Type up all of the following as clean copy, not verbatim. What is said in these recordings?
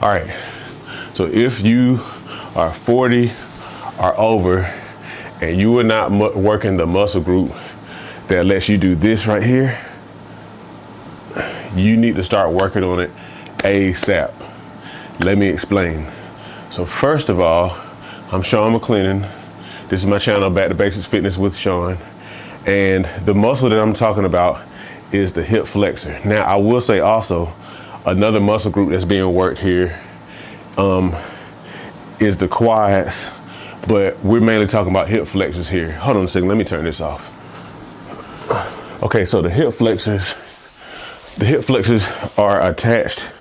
All right, so if you are 40 or over and you are not working the muscle group that lets you do this right here, you need to start working on it ASAP. Let me explain. So first of all, I'm Sean McClennan. This is my channel, Back to Basics Fitness with Sean. And the muscle that I'm talking about is the hip flexor. Now, I will say also, another muscle group that's being worked here is the quads, but we're mainly talking about hip flexors here. Hold on a second, let me turn this off. Okay, so the hip flexors are attached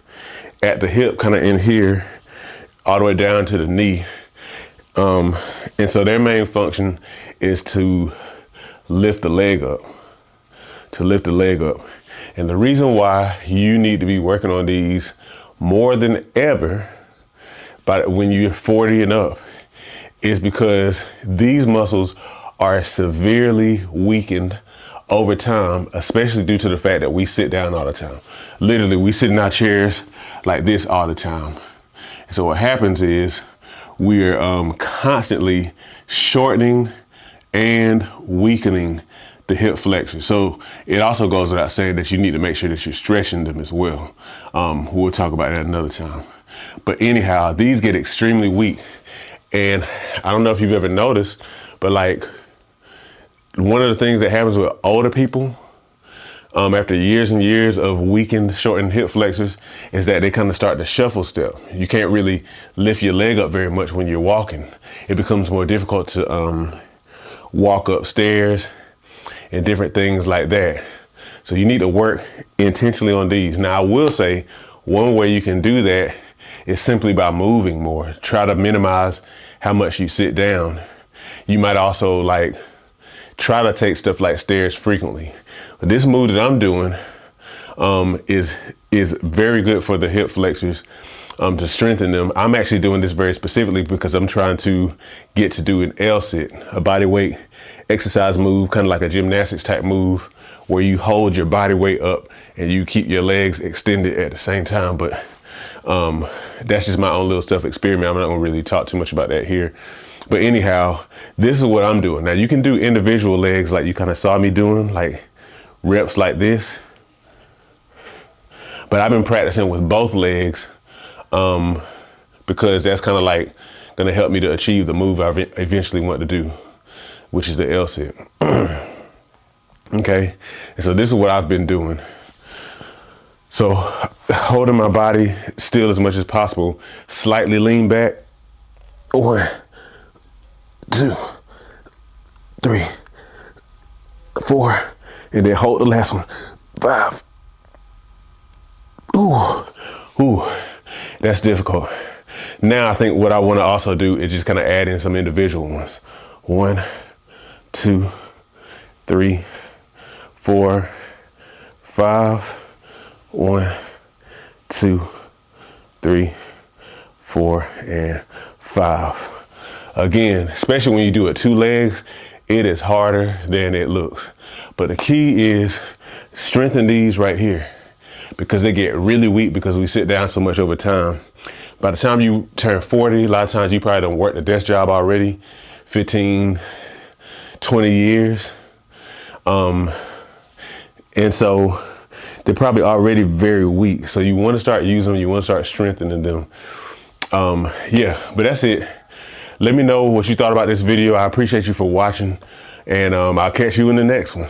at the hip, kind of in here, all the way down to the knee. And so their main function is to lift the leg up, And the reason why you need to be working on these more than ever when you're 40 and up is because these muscles are severely weakened over time, especially due to the fact that we sit down all the time. Literally, we sit in our chairs like this all the time. So what happens is we're constantly shortening and weakening the hip flexors. So it also goes without saying that you need to make sure that you're stretching them as well. We'll talk about that another time. But anyhow, these get extremely weak. And I don't know if you've ever noticed, but like one of the things that happens with older people after years and years of weakened, shortened hip flexors is that they kind of start to shuffle step. You can't really lift your leg up very much when you're walking. It becomes more difficult to walk upstairs and different things like that. So you need to work intentionally on these. Now, I will say one way you can do that is simply by moving more. Try to minimize how much you sit down. You might also like try to take stuff like stairs frequently. But this move that I'm doing is very good for the hip flexors to strengthen them. I'm actually doing this very specifically because I'm trying to get to do an L-sit, a body weight exercise move, kind of like a gymnastics type move where you hold your body weight up and you keep your legs extended at the same time. But that's just my own little self experiment. I'm not gonna really talk too much about that here. But anyhow, this is what I'm doing. Now you can do individual legs like you kind of saw me doing, like reps like this. But I've been practicing with both legs because that's kind of like gonna help me to achieve the move I eventually want to do, which is the L-sit. Okay, and so this is what I've been doing. So holding my body still as much as possible, slightly lean back. 1, 2, 3, 4, and then hold the last one. 5. Ooh, that's difficult. Now I think what I want to also do is just kind of add in some individual ones. 1, 2, 3, 4, 5. 1, 2, 3, 4, and 5. Again, especially when you do it 2 legs, it is harder than it looks. But the key is strengthen these right here because they get really weak because we sit down so much over time. By the time you turn 40, a lot of times you probably done worked a desk job already, 15, 20 years. And so they're probably already very weak. So you want to start using them. You want to start strengthening them. Yeah, but that's it. Let me know what you thought about this video. I appreciate you for watching, and I'll catch you in the next one.